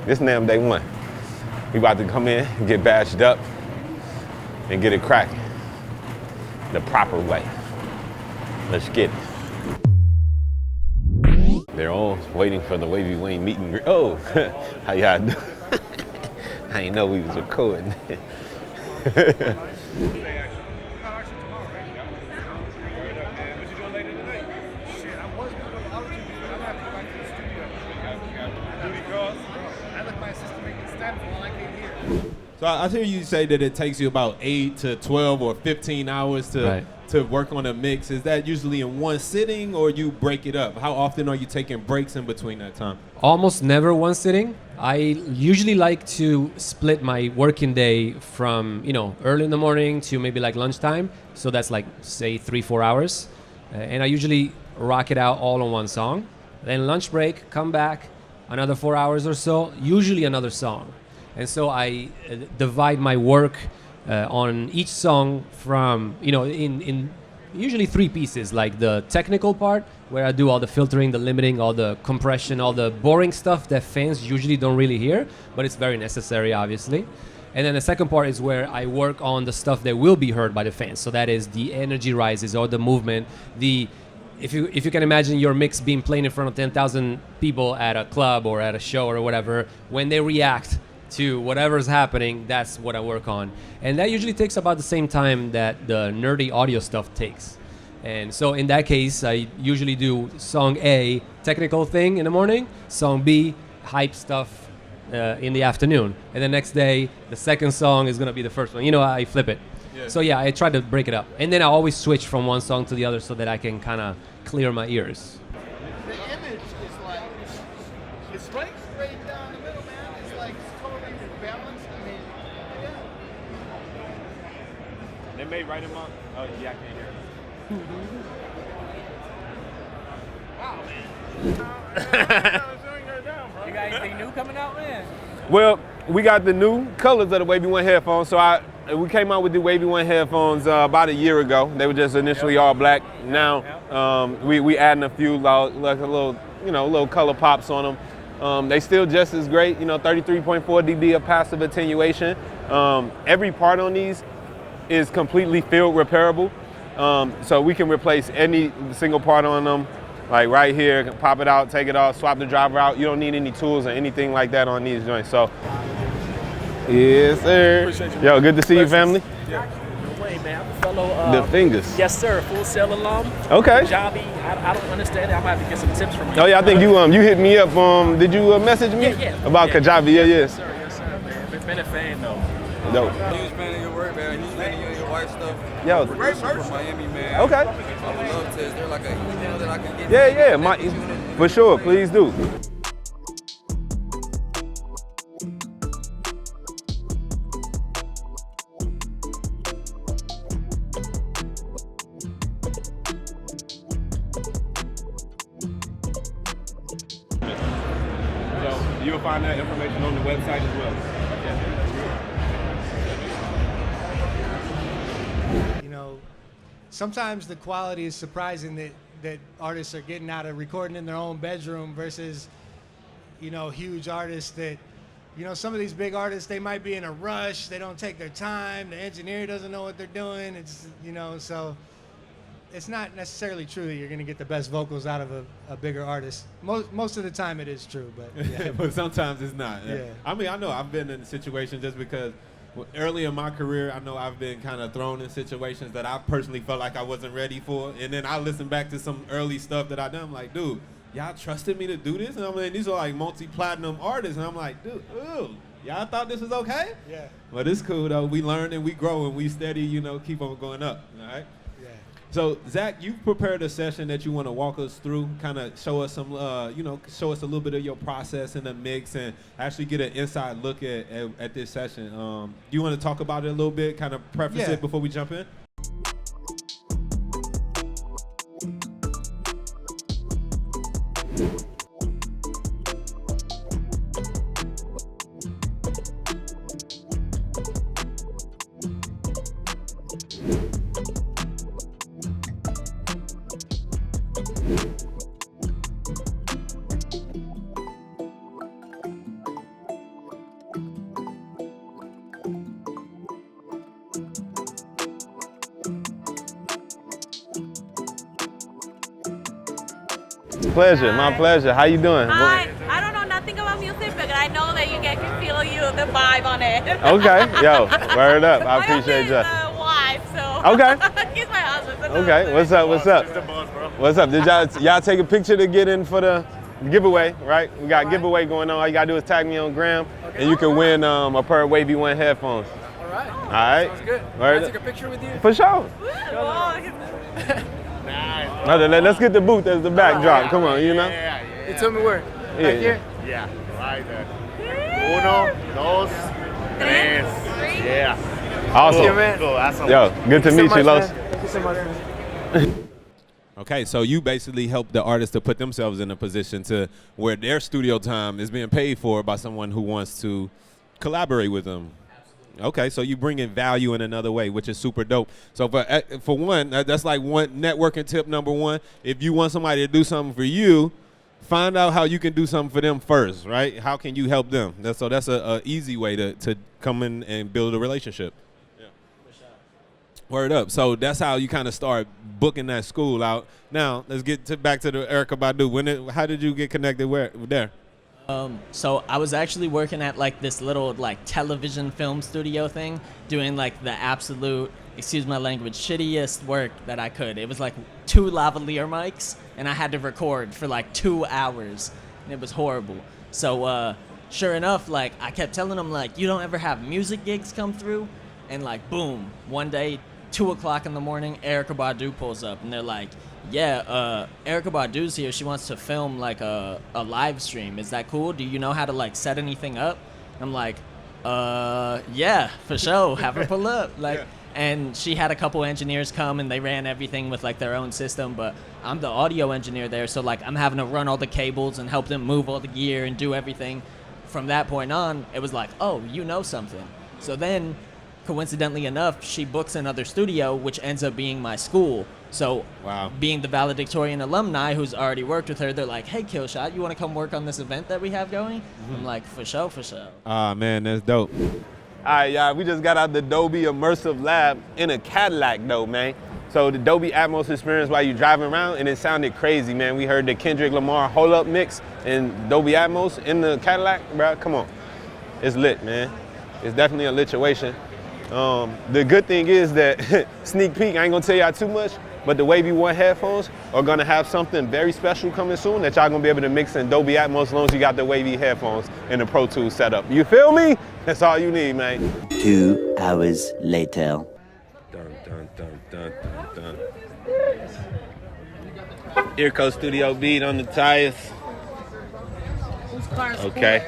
This NAMM day one. We about to come in, get badged up, and get it cracking. The proper way. Let's get it. They're all waiting for the Wavy Wayne meet and greet. Oh, how y'all doing? I didn't know we was recording. So I hear you say that it takes you about 8 to 12 or 15 hours to work on a mix. Is that usually in one sitting or you break it up? How often are you taking breaks in between that time? Almost never one sitting. I usually like to split my working day from, early in the morning to maybe like lunchtime. So that's like, say, 3-4 hours. And I usually rock it out all on one song. Then lunch break, come back, another 4 hours or so, usually another song. And so I divide my work on each song from, in usually 3 pieces, like the technical part, where I do all the filtering, the limiting, all the compression, all the boring stuff that fans usually don't really hear, but it's very necessary, obviously. And then the second part is where I work on the stuff that will be heard by the fans. So that is the energy rises or the movement, if you can imagine your mix being played in front of 10,000 people at a club or at a show or whatever, when they react to whatever's happening, that's what I work on. And that usually takes about the same time that the nerdy audio stuff takes. And so in that case, I usually do song A, technical thing in the morning, song B, hype stuff in the afternoon. And the next day, the second song is gonna be the first one. I flip it. Yeah. So yeah, I try to break it up. And then I always switch from one song to the other so that I can kind of clear my ears. The image is like, it's straight down the middle, man. It's like totally balanced. I mean, yeah. They may write them up. Oh, yeah, I can't hear it. Wow, man. You got anything new coming out, man? Well, we got the new colors of the WAVY1 headphones. So we came out with the WAVY1 headphones about a year ago. They were just initially all black. Now we adding a few like a little color pops on them. They still just as great. 33.4 dB of passive attenuation. Every part on these is completely field repairable. So we can replace any single part on them. Like right here, pop it out, take it off, swap the driver out. You don't need any tools or anything like that on these joints. So, yes, sir. Appreciate you. Yo, good to see you, family. Yeah. Wayne, man, I'm a fellow. The fingers. Yes, sir. Full Sail alum. Okay. Kajabi. I don't understand it. I'm gonna have to get some tips from you. Oh yeah, I think you hit me up. Did you message me? Yeah. About Kajabi? Yeah. Yes, sir, man. Been a fan though. Dope. Huge fan of your work, man. Huge fan of you and your wife stuff. Yo. Great from Miami, man. Okay. I would love to. Is there like an email that I can get? Yeah. For sure. Please do. So you'll find that information on the website as well. Sometimes the quality is surprising that artists are getting out of recording in their own bedroom versus, huge artists that, some of these big artists, they might be in a rush, they don't take their time, the engineer doesn't know what they're doing, it's, so it's not necessarily true that you're going to get the best vocals out of a bigger artist. Most of the time it is true, but yeah. But sometimes it's not. Yeah. I mean, I know I've been in a situation just because early in my career, I know I've been kind of thrown in situations that I personally felt like I wasn't ready for. And then I listen back to some early stuff that I done. I'm like, dude, y'all trusted me to do this? And I mean, these are like multi-platinum artists. And I'm like, dude, y'all thought this was okay? Yeah. But it's cool, though. We learn and we grow and we steady, keep on going up, all right? Yeah. So, Zach, you've prepared a session that you want to walk us through, kind of show us some, show us a little bit of your process in the mix and actually get an inside look at this session. Do you want to talk about it a little bit, kind of preface it before we jump in? Pleasure, my pleasure. How you doing? I don't know nothing about music, but I know that you can feel the vibe on it. Okay, yo, word up. I My appreciate husband you. is a wife, so. Okay. He's my husband. So Okay, what's up? What's up? What's up? Did y'all take a picture to get in for the giveaway? Right, we got a giveaway going on. All you gotta do is tag me on Gram, and you can win a pair of WAVY1 headphones. All right. All right. Sounds good. Word Can I up. take a picture with you? For sure. Let's get the booth as the backdrop. Come on, you know. You tell me where. Yeah. Right here. Yeah, right there. Uno, dos, tres. Yeah. Awesome. Cool, man. Cool, awesome. Yo, good to meet you, Los. Thank you so much. Okay, so you basically help the artist to put themselves in a position to where their studio time is being paid for by someone who wants to collaborate with them. Okay, so you bring in value in another way, which is super dope. So for one, that's like one networking tip number one. If you want somebody to do something for you, find out how you can do something for them first, right? How can you help them? That's a easy way to come in and build a relationship. Yeah. Word up. So that's how you kind of start booking that school out. Now let's get back to the Irko Badu. How did you get connected there? So I was actually working at like this little like television film studio thing, doing like the absolute, excuse my language, shittiest work that I could. It was like 2 lavalier mics, and I had to record for like 2 hours, and it was horrible. So sure enough, like I kept telling them like, you don't ever have music gigs come through, and like boom, one day, 2 o'clock in the morning, Irko Badu pulls up, and they're like, yeah, Irko Badu's here. She wants to film like a live stream. Is that cool? Do you know how to like set anything up? I'm like, yeah, for sure. Have her pull up. Like, yeah. And she had a couple engineers come and they ran everything with like their own system. But I'm the audio engineer there, so like I'm having to run all the cables and help them move all the gear and do everything. From that point on, it was like, oh, you know something. So then, coincidentally enough, she books another studio, which ends up being my school. So, wow. Being the valedictorian alumni who's already worked with her, they're like, hey, Killshot, you want to come work on this event that we have going? Mm-hmm. I'm like, for sure, for sure. Ah, man, that's dope. All right, y'all, we just got out the Dolby Immersive Lab in a Cadillac, though, man. So the Dolby Atmos experience while you're driving around, and it sounded crazy, man. We heard the Kendrick Lamar Hold Up mix in Dolby Atmos in the Cadillac, bro. Come on. It's lit, man. It's definitely a lituation. The good thing is that, sneak peek, I ain't gonna tell y'all too much, but the WAVY1 headphones are gonna have something very special coming soon that y'all gonna be able to mix in Dolby Atmos as long as you got the Wavy headphones and the Pro Tools set up. You feel me? That's all you need, man. 2 hours later. Dun, dun, dun, dun, dun, dun. Irko Studio beat on the tires. Okay.